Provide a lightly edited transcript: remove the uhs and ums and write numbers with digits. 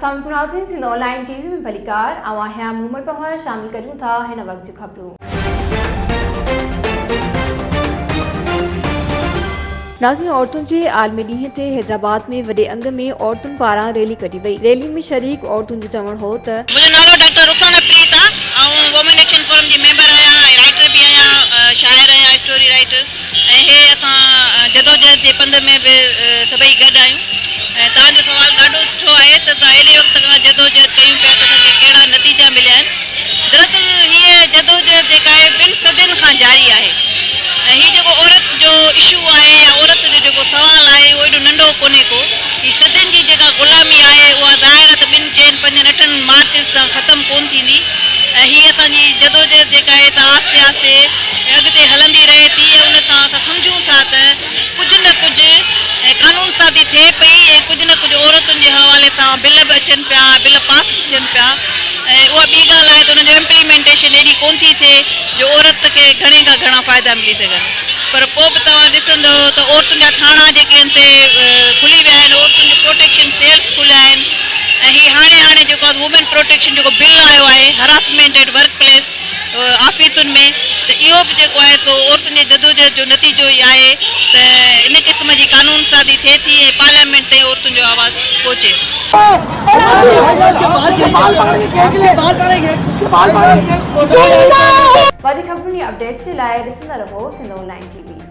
अस्सलाम नाज़रीन, Sindh online TV में भलीकार आवां हैं मोहम्मद पहर शामिल करूं था हिन वक्त जो खबरूं। नाज़रीन, औरतुनि जे आलमी ॾींहं ते हैदराबाद में वॾे अंग में औरतुनि पारां रैली कढी वई। रैली में शरीक औरतुनि जो चवण हो त मुझे नालो डॉक्टर रुखसाना प्रीत आहे ऐं वुमेन एक्शन फोरम जी मेंबर आहियां, राइटर भी आहियां, शायर आहियां, स्टोरी राइटर। ऐं हे असां जदोजहद जे पंध में बि सभई गॾु आहियूं। ऐं तव्हांजो सुवाल ॾाढो सुठो आहे त तव्हां एॾे वक़्त खां जदोजहद कयूं पिया त असांखे कहिड़ा नतीजा मिलिया आहिनि। दरअसल हीअ जदोजहद जेका आहे 2 सदियुनि खां जारी आहे। ऐं हीअ जेको औरत जो इशू आहे या औरत जो जेको सवाल आहे उहो एॾो नंढो कोन्हे को। हीअ सदियुनि जी जेका ग़ुलामी आहे उहा ज़ाहिर त 2, 4, 5, 8 मार्च सां ख़तमु कोन थींदी। ऐं हीअ असांजी जदोजहद जेका आहे त आस्ते आस्ते अॻिते हलंदी रहे थी। ऐं उन सां असां सम्झूं था त कुझु न कुझु कानून साज़ी थिए पई ऐं कुझु न कुझु औरतुनि जे हवाले सां बिल बि अचनि पिया, बिल पास थियनि पिया। ऐं उहा ॿी ॻाल्हि आहे त उनजो इम्प्लीमेंटेशन एॾी कोन थी थिए जो औरत खे घणे खां घणा फ़ाइदा मिली सघनि। पर पोइ बि तव्हां ॾिसंदव त औरतुनि जा थाणा जेके आहिनि ते खुली विया आहिनि, औरतुनि जो प्रोटेक्शन सेल्स खुलिया आहिनि। ऐं हीअ हाणे जेको आहे वुमेन प्रोटेक्शन जेको बिल आयो आहे हरासमेंट एट वर्क प्लेस ऑफिसुनि में, त इहो बि जेको आहे सो औरतुनि जे जदोजहद जो नतीजो ई आहे त इन क़िस्म जी कानून साज़ी थिए थी ऐं पार्लियामेंट ताईं औरतुनि जो आवाज़ पहुचे। वधीक खबरुनि अपडेट्स जे लाइ ॾिसंदा रहो सिंध ऑनलाइन टीवी।